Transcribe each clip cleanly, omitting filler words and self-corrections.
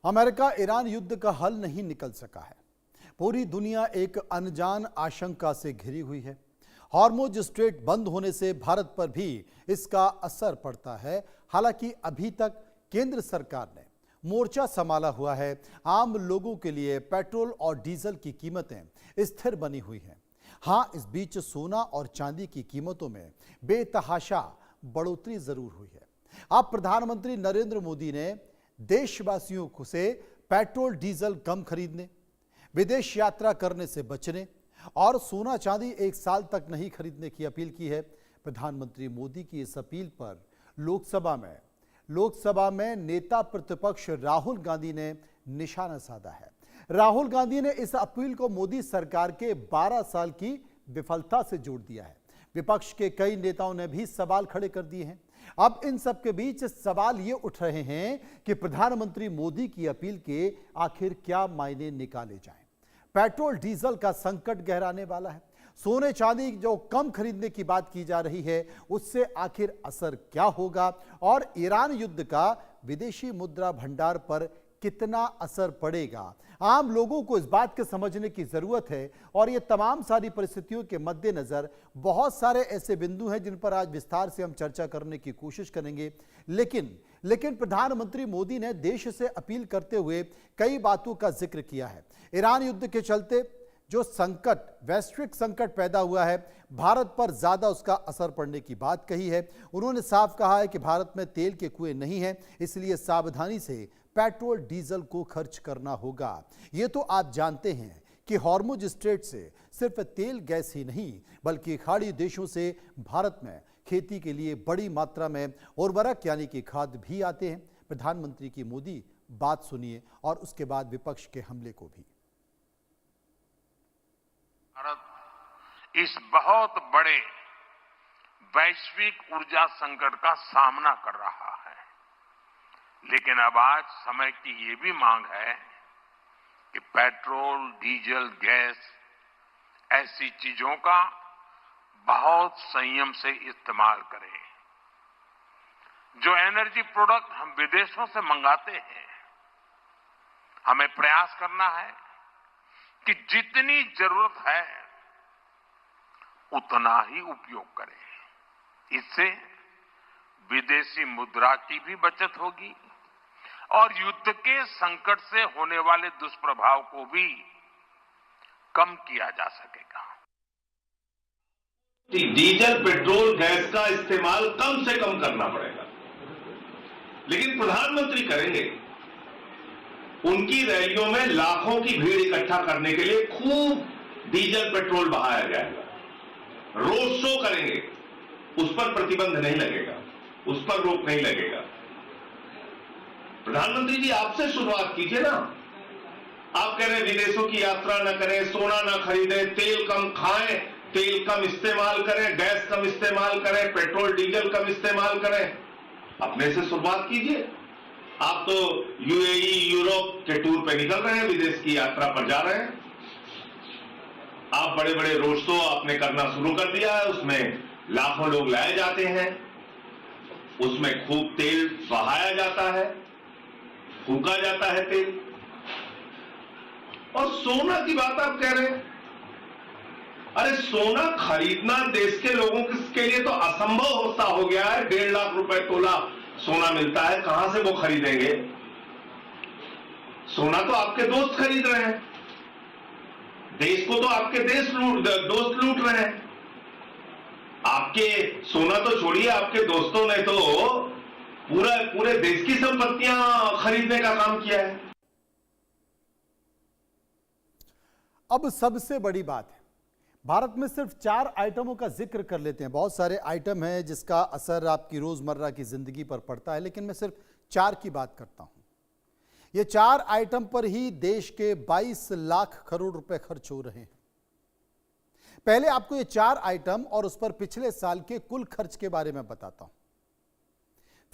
America Iran युद्ध का हल नहीं निकल सका है। पूरी दुनिया एक अनजान आशंका से घिरी हुई है। हॉर्मुज स्ट्रेट बंद होने से भारत पर भी इसका असर पड़ता है। हालांकि अभी तक केंद्र सरकार ने मोर्चा संभाला हुआ है। आम लोगों के लिए पेट्रोल और डीजल की कीमतें स्थिर बनी हुई हैं। हां, इस बीच सोना और चांदी की कीमतों में बेतहाशा बढ़ोतरी जरूर हुई है। अब प्रधानमंत्री नरेंद्र मोदी ने देशवासियों से पेट्रोल डीजल कम खरीदने, विदेश यात्रा करने से बचने और सोना चांदी एक साल तक नहीं खरीदने की अपील की है। प्रधानमंत्री मोदी की इस अपील पर लोकसभा में नेता प्रतिपक्ष राहुल गांधी ने निशाना साधा है। राहुल गांधी ने इस अपील को मोदी सरकार के 12 साल की विफलता से जोड़ दिया है। विपक्ष के कई नेताओं ने भी सवाल खड़े कर दिए हैं। अब इन सब के बीच सवाल ये उठ रहे हैं कि प्रधानमंत्री मोदी की अपील के आखिर क्या मायने निकाले जाएं। पेट्रोल डीजल का संकट गहराने वाला है। सोने चांदी जो कम खरीदने की बात की जा रही है, उससे आखिर असर क्या होगा और ईरान युद्ध का विदेशी मुद्रा भंडार पर कितना असर पड़ेगा, आम लोगों को इस बात के समझने की जरूरत है। और ये तमाम सारी परिस्थितियों के मद्देनजर बहुत सारे ऐसे बिंदु हैं जिन पर आज विस्तार से हम चर्चा करने की कोशिश करेंगे। लेकिन प्रधानमंत्री मोदी ने देश से अपील करते हुए कई बातों का जिक्र किया है। ईरान युद्ध के चलते जो संकट, वैश्विक संकट पैदा हुआ है, भारत पर ज्यादा उसका असर पड़ने की बात कही है। उन्होंने साफ कहा है कि भारत में तेल के कुएं नहीं हैं, इसलिए सावधानी से पेट्रोल डीजल को खर्च करना होगा। ये तो आप जानते हैं कि हॉर्मुज स्ट्रेट से सिर्फ तेल गैस ही नहीं बल्कि खाड़ी देशों से भारत में खेती के लिए बड़ी मात्रा में उर्वरक यानी कि खाद भी आते हैं। प्रधानमंत्री की मोदी बात सुनिए और उसके बाद विपक्ष के हमले को भी। भारत इस बहुत बड़े वैश्विक ऊर्जा संकट का सामना कर रहा है, लेकिन अब आज समय की ये भी मांग है कि पेट्रोल, डीजल, गैस ऐसी चीजों का बहुत संयम से इस्तेमाल करें। जो एनर्जी प्रोडक्ट हम विदेशों से मंगाते हैं, हमें प्रयास करना है कि जितनी जरूरत है उतना ही उपयोग करें। इससे विदेशी मुद्रा की भी बचत होगी और युद्ध के संकट से होने वाले दुष्प्रभाव को भी कम किया जा सकेगा। डीजल, पेट्रोल, गैस का इस्तेमाल कम से कम करना पड़ेगा, लेकिन प्रधानमंत्री करेंगे। उनकी रैलियों में लाखों की भीड़ इकट्ठा करने के लिए खूब डीजल, पेट्रोल बहाया जाएगा। रोड शो करेंगे, उस पर प्रतिबंध नहीं लगेगा, उस पर रोक नहीं लगेगा। प्रधानमंत्री जी, आपसे शुरुआत कीजिए ना। आप कह रहे हैं विदेशों की यात्रा न करें, सोना न खरीदें, तेल कम खाएं, तेल कम इस्तेमाल करें, गैस कम इस्तेमाल करें, पेट्रोल डीजल कम इस्तेमाल करें। अपने से शुरुआत कीजिए। आप तो यूएई, यूरोप के टूर पे निकल रहे हैं, विदेश की यात्रा पर जा रहे हैं। आप बड़े बड़े रोड शो आपने करना शुरू कर दिया है, उसमें लाखों लोग लाए जाते हैं, उसमें खूब तेल बहाया जाता है, फूका जाता है तेल। और सोना की बात आप कह रहे हैं, अरे सोना खरीदना देश के लोगों के लिए तो असंभव होता हो गया है। 1.5 लाख रुपए तोला सोना मिलता है, कहां से वो खरीदेंगे? सोना तो आपके दोस्त खरीद रहे हैं, देश को तो आपके दोस्त लूट रहे हैं। आपके सोना तो छोड़िए, आपके दोस्तों ने तो पूरे देश की संपत्तियां खरीदने का काम किया है। अब सबसे बड़ी बात है, भारत में सिर्फ 4 आइटमों का जिक्र कर लेते हैं। बहुत सारे आइटम हैं जिसका असर आपकी रोजमर्रा की जिंदगी पर पड़ता है, लेकिन मैं सिर्फ 4 की बात करता हूं। ये 4 आइटम पर ही देश के 22 लाख करोड़ रुपए खर्च हो रहे हैं। पहले आपको ये 4 आइटम और उस पर पिछले साल के कुल खर्च के बारे में बताता हूं,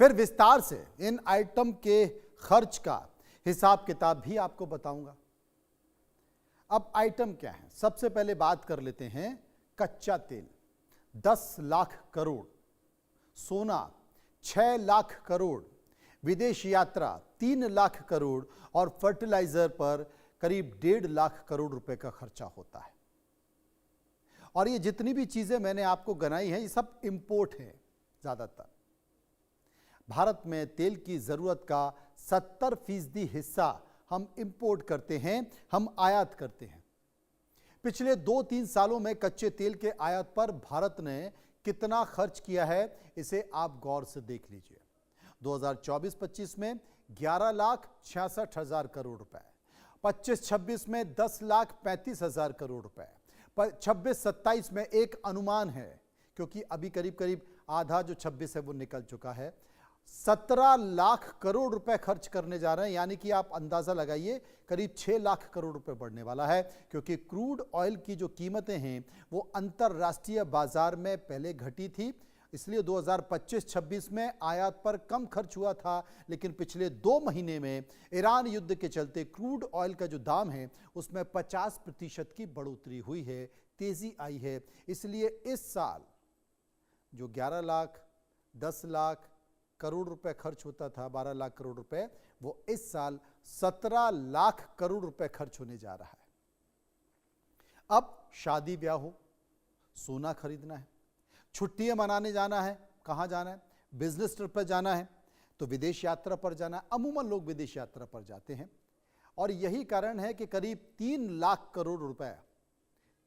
फिर विस्तार से इन आइटम के खर्च का हिसाब किताब भी आपको बताऊंगा। अब आइटम क्या है, सबसे पहले बात कर लेते हैं कच्चा तेल 10 लाख करोड़, सोना 6 लाख करोड़, विदेश यात्रा 3 लाख करोड़ और फर्टिलाइजर पर करीब 1.5 लाख करोड़ रुपए का खर्चा होता है। और ये जितनी भी चीजें मैंने आपको गिनाई हैं, ये सब इंपोर्ट है। ज्यादातर भारत में तेल की जरूरत का 70% हिस्सा हम इंपोर्ट करते हैं, हम आयात करते हैं। पिछले 2-3 सालों में कच्चे तेल के आयात पर भारत ने कितना खर्च किया है, इसे आप गौर से देख लीजिए। 2024-25 में 11,66,000 करोड़ रुपए, 25-26 में 10,35,000 करोड़ रुपए, 26-27 में एक अनुमान है क्योंकि अभी करीब करीब आधा जो 26 है वो निकल चुका है, 17 लाख करोड़ रुपए खर्च करने जा रहे हैं। यानी कि आप अंदाजा लगाइए करीब 6 लाख करोड़ रुपए बढ़ने वाला है, क्योंकि क्रूड ऑयल की जो कीमतें हैं वो अंतरराष्ट्रीय बाजार में पहले घटी थी, इसलिए 2025-26 में आयात पर कम खर्च हुआ था। लेकिन पिछले 2 महीने में ईरान युद्ध के चलते क्रूड ऑयल का जो दाम है उसमें 50% की बढ़ोतरी हुई है, तेजी आई है। इसलिए इस साल जो 11 लाख 10 लाख करोड़ रुपए खर्च होता था, 12 लाख करोड़ रुपए, वो इस साल 17 लाख करोड़ रुपए खर्च होने जा रहा है। अब शादी ब्याह हो, सोना खरीदना है, छुट्टियां मनाने जाना है, कहां जाना है, बिजनेस ट्रिप पर जाना है, तो विदेश यात्रा पर जाना है। अमूमन लोग विदेश यात्रा पर जाते हैं और यही कारण है कि करीब 3 लाख करोड़ रुपए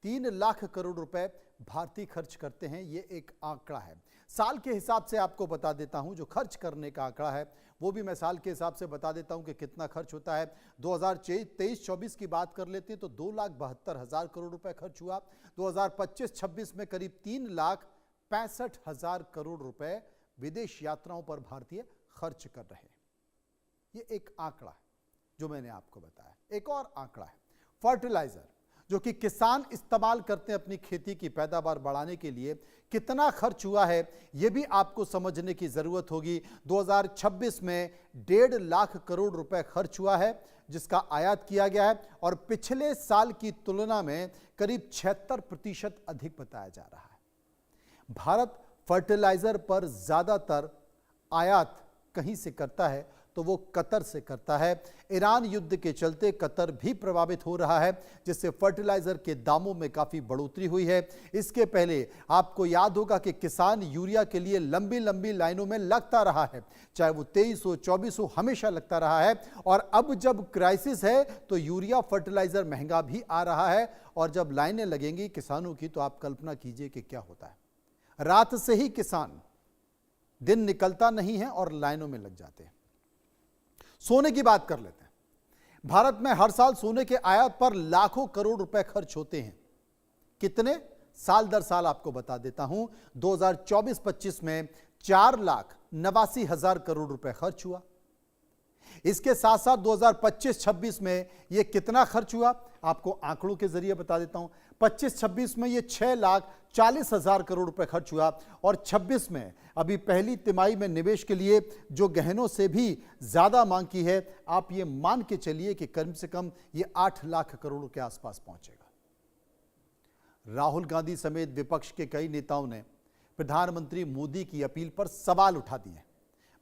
3 लाख करोड़ रुपए भारतीय खर्च करते हैं। ये एक आंकड़ा है। साल के हिसाब से आपको बता देता हूं, जो खर्च करने का आंकड़ा है वो भी मैं साल के हिसाब से बता देता हूं कि कितना खर्च होता है। 2023-24 की बात कर लेते हैं तो 2,72,000 करोड़ रुपए खर्च हुआ। 2025-26 में करीब 3,65,000 करोड़ रुपए विदेश यात्राओं पर भारतीय खर्च कर रहे हैं। ये एक आंकड़ा है जो मैंने आपको बताया। एक और आंकड़ा है फर्टिलाइजर, जो कि किसान इस्तेमाल करते हैं अपनी खेती की पैदावार बढ़ाने के लिए। कितना खर्च हुआ है यह भी आपको समझने की जरूरत होगी। 2026 में 1.5 लाख करोड़ रुपए खर्च हुआ है जिसका आयात किया गया है और पिछले साल की तुलना में करीब 76% अधिक बताया जा रहा है। भारत फर्टिलाइजर पर ज्यादातर आयात कहीं से करता है तो वो कतर से करता है। ईरान युद्ध के चलते कतर भी प्रभावित हो रहा है, जिससे फर्टिलाइजर के दामों में काफी बढ़ोतरी हुई है। इसके पहले आपको याद होगा कि किसान यूरिया के लिए लंबी लंबी लाइनों में लगता रहा है, चाहे वो 23 हो 24 हो, हमेशा लगता रहा है। और अब जब क्राइसिस है तो यूरिया फर्टिलाइजर महंगा भी आ रहा है और जब लाइनें लगेंगी किसानों की तो आप कल्पना कीजिए कि क्या होता है। रात से ही किसान, दिन निकलता नहीं है और लाइनों में लग जाते हैं। सोने की बात कर लेते हैं। भारत में हर साल सोने के आयात पर लाखों करोड़ रुपए खर्च होते हैं। कितने? साल दर साल आपको बता देता हूं। 2024-25 में 4,89,000 करोड़ रुपए खर्च हुआ। इसके साथ साथ 2025-26 में यह कितना खर्च हुआ आपको आंकड़ों के जरिए बता देता हूं। 25-26 में यह 6,40,000 करोड़ रुपए खर्च हुआ और 26 में अभी पहली तिमाही में निवेश के लिए जो गहनों से भी ज्यादा मांग की है, आप ये मान के चलिए कि कम से कम ये 8 लाख करोड़ के आसपास पहुंचेगा। राहुल गांधी समेत विपक्ष के कई नेताओं ने प्रधानमंत्री मोदी की अपील पर सवाल उठा दिए।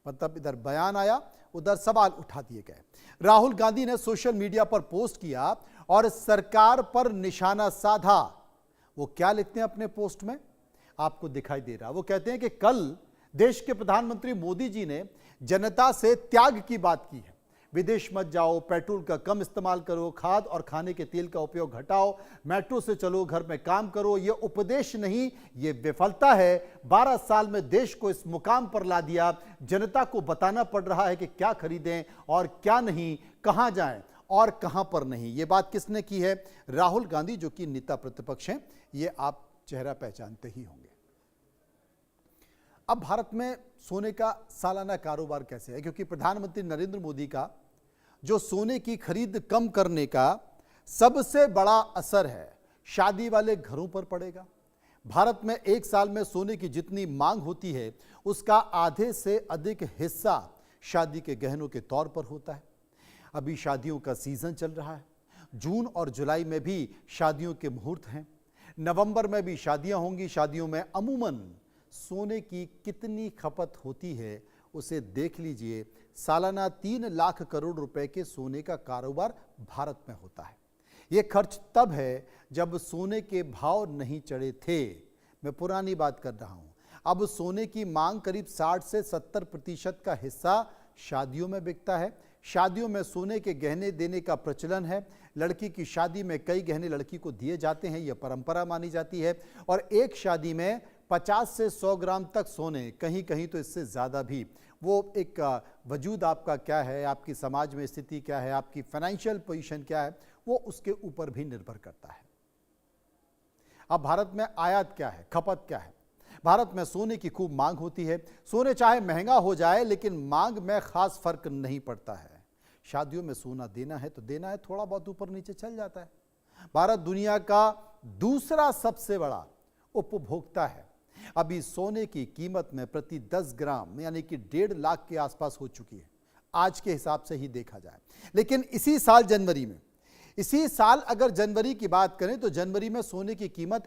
मतलब इधर बयान आया, उधर सवाल उठा दिए गए। राहुल गांधी ने सोशल मीडिया पर पोस्ट किया और सरकार पर निशाना साधा। वो क्या लिखते हैं अपने पोस्ट में, आपको दिखाई दे रहा। वो कहते हैं कि कल देश के प्रधानमंत्री मोदी जी ने जनता से त्याग की बात की है। विदेश मत जाओ, पेट्रोल का कम इस्तेमाल करो, खाद और खाने के तेल का उपयोग घटाओ, मेट्रो से चलो, घर में काम करो। ये उपदेश नहीं, ये विफलता है। 12 साल में देश को इस मुकाम पर ला दिया। जनता को बताना पड़ रहा है कि क्या खरीदें और क्या नहीं, कहां जाएं और कहां पर नहीं। ये बात किसने की है? राहुल गांधी, जो कि नेता प्रतिपक्ष हैं। ये आप चेहरा पहचानते ही होंगे। अब भारत में सोने का सालाना कारोबार कैसे है? क्योंकि प्रधानमंत्री नरेंद्र मोदी का जो सोने की खरीद कम करने का सबसे बड़ा असर है शादी वाले घरों पर पड़ेगा। भारत में एक साल में सोने की जितनी मांग होती है उसका आधे से अधिक हिस्सा शादी के गहनों के तौर पर होता है। अभी शादियों का सीजन चल रहा है। जून और जुलाई में भी शादियों के मुहूर्त हैं। नवंबर में भी शादियां होंगी। शादियों में अमूमन सोने की कितनी खपत होती है उसे देख लीजिए। सालाना 3 लाख करोड़ रुपए के सोने का कारोबार भारत में होता है। ये खर्च तब है जब सोने के भाव नहीं चढ़े थे। मैं पुरानी बात कर रहा हूं। अब सोने की मांग करीब 60 से 70% का हिस्सा शादियों में बिकता है। शादियों में सोने के गहने देने का प्रचलन है। लड़की की शादी में कई गहने लड़की को दिए जाते हैं, यह परंपरा मानी जाती है। और एक शादी में 50 से 100 ग्राम तक सोने, कहीं कहीं तो इससे ज़्यादा भी। वो एक वजूद आपका क्या है, आपकी समाज में स्थिति क्या है, आपकी फाइनेंशियल पोजीशन क्या है, वो उसके ऊपर भी निर्भर करता है। अब भारत में आयात क्या है, खपत क्या है? भारत में सोने की खूब मांग होती है। सोने चाहे महंगा हो जाए, लेकिन मांग में खास फर्क नहीं पड़ता है। शादियों में सोना देना है तो देना है, थोड़ा बहुत ऊपर नीचे चल जाता है। भारत दुनिया का दूसरा सबसे बड़ा उपभोक्ता है। अभी सोने की कीमत में प्रति 10 ग्राम यानी कि 1.5 लाख के आसपास हो चुकी है, आज के हिसाब से ही देखा जाए। लेकिन इसी साल अगर जनवरी की बात करें तो जनवरी में सोने की कीमत